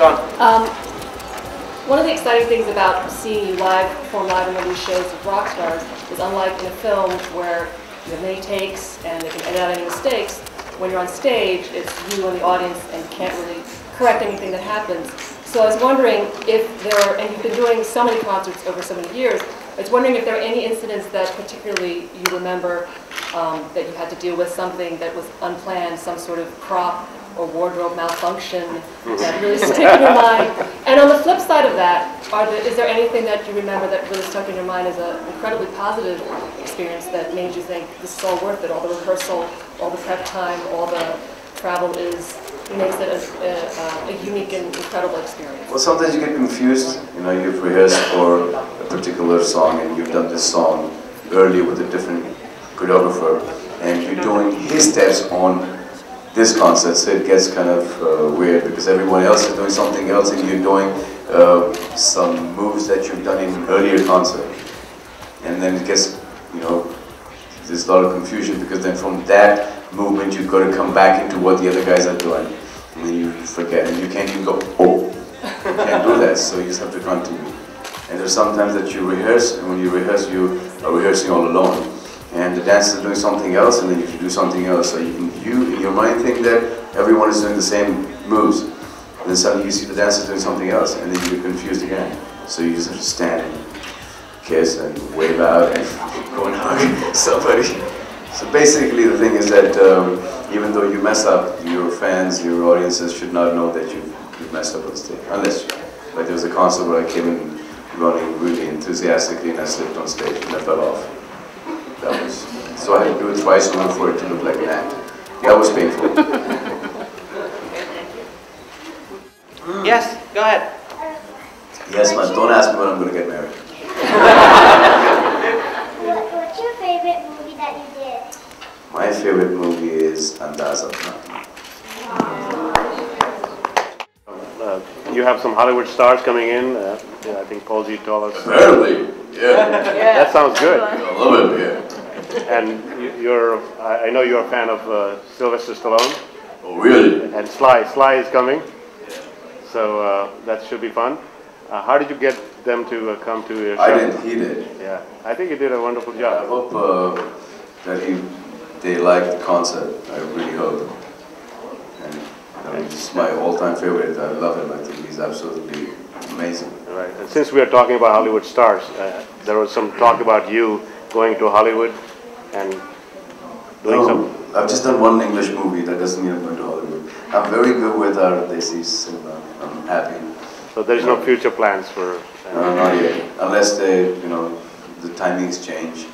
John. One of the exciting things about seeing you perform live in one of these shows with Rockstars is, unlike in a film where you have many takes and they can edit out any mistakes, when you're on stage, it's you and the audience and you can't really correct anything that happens. So I was wondering if there are, and you've been doing so many concerts over so many years, I was wondering if there are any incidents that particularly you remember that you had to deal with, something that was unplanned, some sort of prop or wardrobe malfunction that really stick in your mind. And on the flip side of that, is there anything that you remember that really stuck in your mind as an incredibly positive experience that made you think this is all worth it, all the rehearsal, all the prep time, all the travel makes it a unique and incredible experience? Well, sometimes you get confused. You know, you've rehearsed for a particular song and you've done this song earlier with a different choreographer and you're doing his steps on this concert, so it gets kind of weird because everyone else is doing something else and you're doing some moves that you've done in an earlier concert. And then it gets, you know, there's a lot of confusion because then from that movement you've got to come back into what the other guys are doing. And then you forget and you can't even go, oh, you can't do that, so you just have to continue. And there's sometimes that you rehearse, and when you rehearse, you are rehearsing all alone. And the dancers are doing something else, and then you can do something else. So you in your mind think that everyone is doing the same moves. And then suddenly you see the dancers doing something else, and then you're confused again. So you just have to stand and kiss and wave out and go and hug somebody. So basically the thing is that even though you mess up, your fans, your audiences should not know that you've messed up on stage. Unless, like there was a concert where I came in running really enthusiastically and I slipped on stage and I fell off. That was, so I had to do it twice in order for it to look like an act. That was painful. Yes, go ahead. Yes, man, don't ask me when I'm going to get married. What's your favorite movie that you did? My favorite movie is Andaza. You have some Hollywood stars coming in. Yeah, I think Paul G told us. Apparently, yeah. That sounds good. I love it, yeah. And I know you're a fan of Sylvester Stallone. Oh, really? And Sly is coming. So that should be fun. How did you get them to come to your show? I didn't, he did. Yeah, I think he did a wonderful job. I hope that they liked the concept. I really hope. And it's my all-time favorite. I love him. I think he's absolutely amazing. Right. And since we are talking about Hollywood stars, there was some talk about you going to Hollywood and doing some. I've just done one English movie. That doesn't mean I'm going to Hollywood. I'm very good with our Desi cinema. I'm happy. So there is no future plans for. No, not yet. Unless they, you know, the timings change.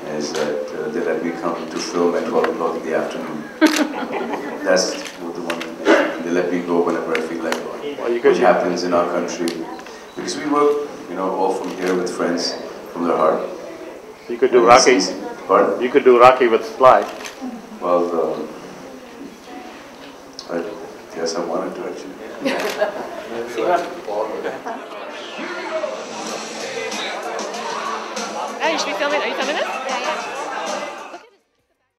Is that they let me come to film at 12 o'clock in the afternoon. That's what the one. They let me go whenever I feel like going. Well, which happens in our country because we work, you know, all from here with friends from their heart. You could do Rocky. Pardon? You could do Rocky with Sly. Well, I guess I wanted to actually. You should be filming. Are you filming this? Yeah.